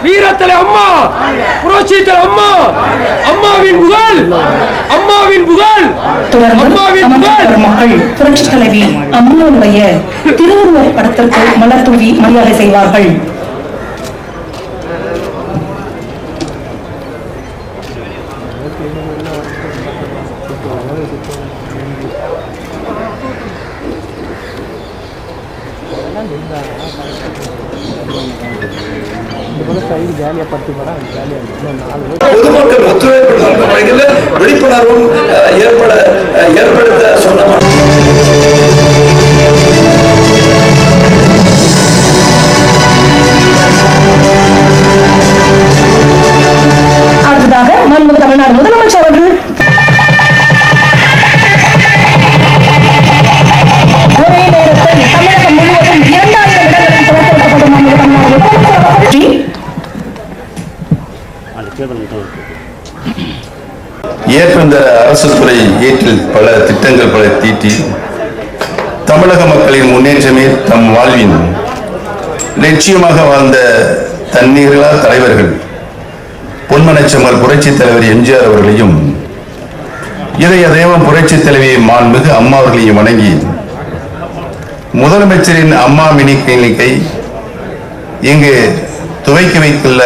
வீரத்தலை அம்மா புரட்சித்தலை அம்மா அம்மாவின் புகழ் அம்மாவின் புகழ் அம்மாவின் புகழ் மக்கள் புரட்சி தலைவி அம்மாவுடைய திருவுருவ படத்திற்கு மலர் தூவி மரியாதை செய்வார்கள். பொதுமக்கள் ஒத்துழைப்பு விழிப்புணர்வும் ஏற்படுத்த சொன்ன அடுத்ததாக தமிழ்நாடு முதலமைச்சர் அவர்கள் ஒரே நேரத்தில் தமிழகம் முழுவதும் 2000 இடங்களில் துவக்கப்படும் தமிழ்நாடு முதலமைச்சர் ஏற்றந்தர அரசு துறை ஏற்றில் பல திட்டங்கள் பல தீட்டி தமிழக மக்களின் முன்னேற்றமே தம் வாழ்வின் லட்சியமாக வாழ்ந்த தண்ணீர்களா தலைவர்கள் பொன்மனச்செம்மல் புரட்சித் தலைவர் எம்ஜிஆர் அவர்களையும் இதய தெய்வம் புரட்சித் தலைவி மாண்புமிகு அம்மா அவர்களையும் வணங்கி முதலமைச்சரின் அம்மா மினி கிளினிக்கை இங்கு துவக்கி வைத்துள்ள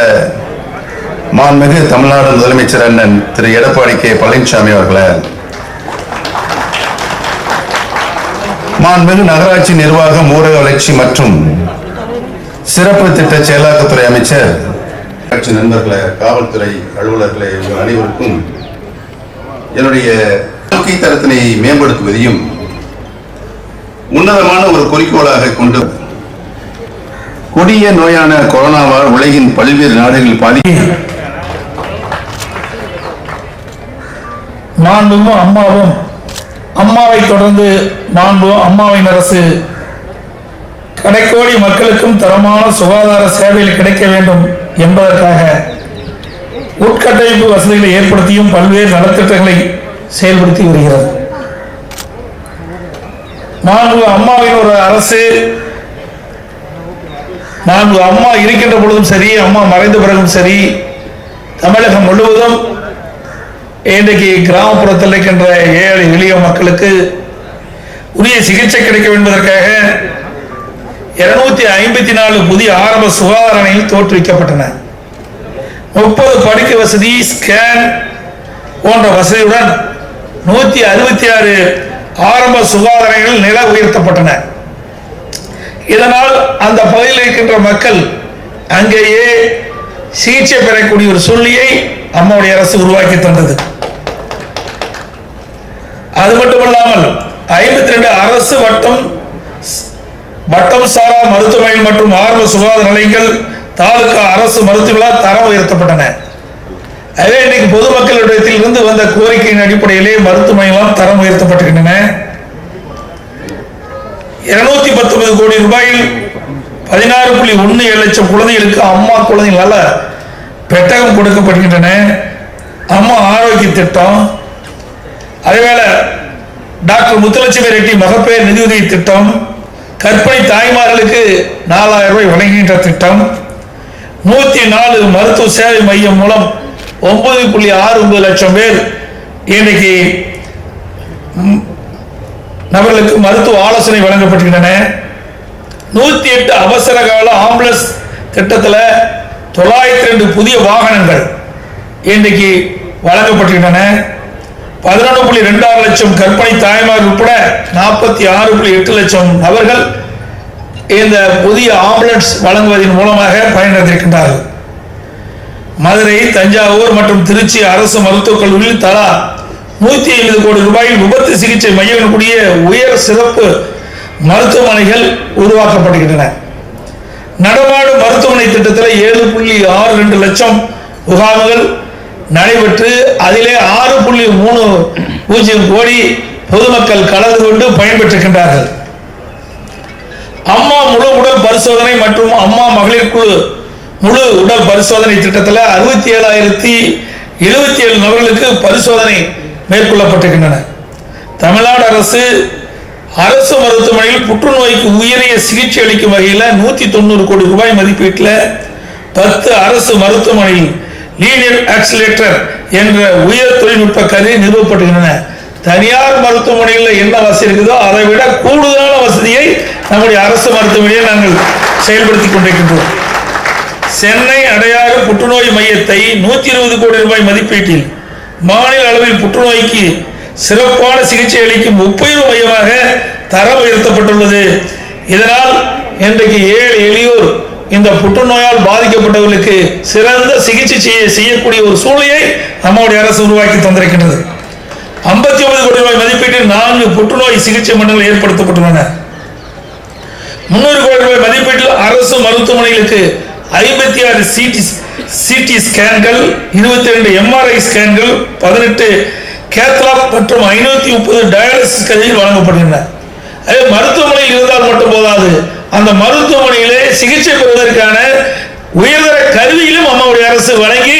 மாண்புமிகு தமிழ்நாடு முதலமைச்சர் அண்ணன் திரு எடப்பாடி கே பழனிசாமி அவர்களே, மாண்புமிகு நகராட்சி நிர்வாகம் ஊரக வளர்ச்சி மற்றும் சிறப்பு திட்ட செயலாக்கத்துறை அமைச்சர், நண்பர்களே, காவல்துறை அலுவலர்களே, அனைவருக்கும் என்னுடைய வாழ்க்கை தரத்தினை மேம்படுத்துவதையும் உன்னதமான ஒரு குறிக்கோளாக கொண்டு கொடிய நோயான கொரோனாவால் உலகின் பல்வேறு நாடுகளில் மாண்பும் அம்மாவும் அம்மாவை தொடர்ந்து மாண்பும் அம்மாவின் அரசு கடைக்கோடி மக்களுக்கும் தரமான சுகாதார சேவைகள் கிடைக்க வேண்டும் என்பதற்காக உட்கட்டமைப்பு வசதிகளை ஏற்படுத்தியும் பல்வேறு நலத்திட்டங்களை செயல்படுத்தி வருகிறது. மாண்பு அம்மாவின் ஒரு அரசு மாண்பு அம்மா இருக்கின்ற பொழுதும் சரி, அம்மா மறைந்த பிறகும் சரி, தமிழகம் முழுவதும் இன்றைக்கு கிராமப்புறத்தில் இருக்கின்ற ஏழை எளிய மக்களுக்கு உரிய சிகிச்சை கிடைக்க என்பதற்காக 254 புதிய ஆரம்ப சுகாதார நிலையங்கள் தோற்றுவிக்கப்பட்டன. 30 படுக்கை வசதி, ஸ்கேன் போன்ற வசதியுடன் 166 ஆரம்ப சுகாதார நிலையங்கள் நில உயர்த்தப்பட்டன. இதனால் அந்த பகுதியில் இருக்கின்ற மக்கள் அங்கேயே சிகிச்சை பெறக்கூடிய ஒரு சூழ்நிலையை அம்மாவுடைய அரசு உருவாக்கி தந்தது. அது மட்டுமல்லாமல் 52 அரசு வட்டம் சாரா மருத்துவமனைகள் மற்றும் ஆரம்ப சுகாதார நிலையங்கள் தாலுகா அரசு மருத்துவர்களால் தரம் உயர்த்தப்பட்டன. அதே இன்னைக்கு பொதுமக்களிடத்தில் இருந்து வந்த கோரிக்கையின் அடிப்படையிலே மருத்துவமனைகளால் தரம் உயர்த்தப்பட்டிருக்கின்றன. 219 கோடி ரூபாயில் 16.17 லட்சம் குழந்தைகளுக்கு அம்மா குழந்தைகள் நல பெட்டகம் கொடுக்கப்படுகின்றன. அம்மா ஆரோக்கிய திட்டம், அதேவேளை டாக்டர் முத்துலட்சுமி ரெட்டி மகப்பேறு நிதியுதவி திட்டம், கர்ப்பிணி தாய்மார்களுக்கு 4000 ரூபாய் வழங்குகின்ற திட்டம், 104 மருத்துவ சேவை மையம் மூலம் 9.69 லட்சம் பேர் இன்னைக்கு நபர்களுக்கு மருத்துவ ஆலோசனை வழங்கப்பட்டுள்ளன. 108 அவசர கால ஆம்புலன்ஸ் திட்டத்தில் 902 புதிய வாகனங்கள் இன்றைக்கு வழங்கப்பட்டுள்ளன. 11.26 லட்சம் கர்ப்பிணி தாய்மார் உட்பட 46.8 லட்சம் நபர்கள் இந்த புதிய ஆம்புலன்ஸ் வழங்குவதன் மூலமாக பயனடைந்திருக்கின்றார்கள். மதுரை, தஞ்சாவூர் மற்றும் திருச்சி அரசு மருத்துவக் கல்லூரியில் தலா 150 கோடி ரூபாயில் விபத்து சிகிச்சை மையம் கூடிய உயர் சிறப்பு மருத்துவமனைகள் உருவாக்கப்படுகின்றன. நடமாடும் மருத்துவமனை திட்டத்தில் 7.62 லட்சம் முகாம்கள் நடைபெற்று அதிலே 6.30 கோடி பொதுமக்கள் கலந்து கொண்டு பயன்பெற்றிருக்கின்றார்கள். அம்மா முழு உடல் பரிசோதனை மற்றும் அம்மா மகளிர் குழு முழு உடல் பரிசோதனை திட்டத்தில் 67,077 நபர்களுக்கு பரிசோதனை மேற்கொள்ளப்பட்டிருக்கின்றன. தமிழ்நாடு அரசு மருத்துவமனையில் புற்றுநோய்க்கு உயரிய சிகிச்சை அளிக்கும் வகையில் 190 கோடி ரூபாய் மதிப்பீட்டில் 10 அரசு மருத்துவமனையில் லீனியர் ஆக்சிலேட்டர் என்ற உயர் தொழில்நுட்ப கருவி நிறுவப்பட்டுள்ளன. தனியார் மருத்துவமனையில் என்ன வசதி இருக்குதோ அதை விட கூடுதலான வசதியை நம்முடைய அரசு மருத்துவமனையில் நாங்கள் செயல்படுத்திக் கொண்டிருக்கின்றோம். சென்னை அடையாறு புற்றுநோய் மையத்தை 120 கோடி ரூபாய் மதிப்பீட்டில் மாநில அளவில் புற்றுநோய்க்கு சிறப்பான சிகிச்சை அளிக்கும் ஒப்பீடு மையமாக தரம் உயர்த்தப்பட்டுள்ளது. இதனால் இன்றைக்கு ஏழை எளியோர் இந்த புற்றுநோயால் பாதிக்கப்பட்டவர்களுக்கு சிறந்த சிகிச்சை செய்யக்கூடிய ஒரு சூழ்நிலையை நம்முடைய அரசு உருவாக்கி தந்திருக்கின்றது. 59 கோடி ரூபாய் மதிப்பீட்டில் 4 புற்றுநோய் சிகிச்சை மண்டலங்கள் ஏற்படுத்தப்பட்டுள்ளன. 300 கோடி ரூபாய் மதிப்பீட்டில் அரசு மருத்துவமனைகளுக்கு 56 சிடி ஸ்கேன்கள், 22 எம்ஆர்ஐ ஸ்கேன்கள், 18 கேத்லாப் மற்றும் 530 டயாலிசிஸ் கருவிகள் வழங்கப்படுகின்றன. அதே மருத்துவமனையில் இருந்தால் மட்டும் போதாது, அந்த மருத்துவமனையிலே சிகிச்சை பெறுவதற்கான உயர்தர கருவியிலும் அம்மாவுடைய அரசு வழங்கி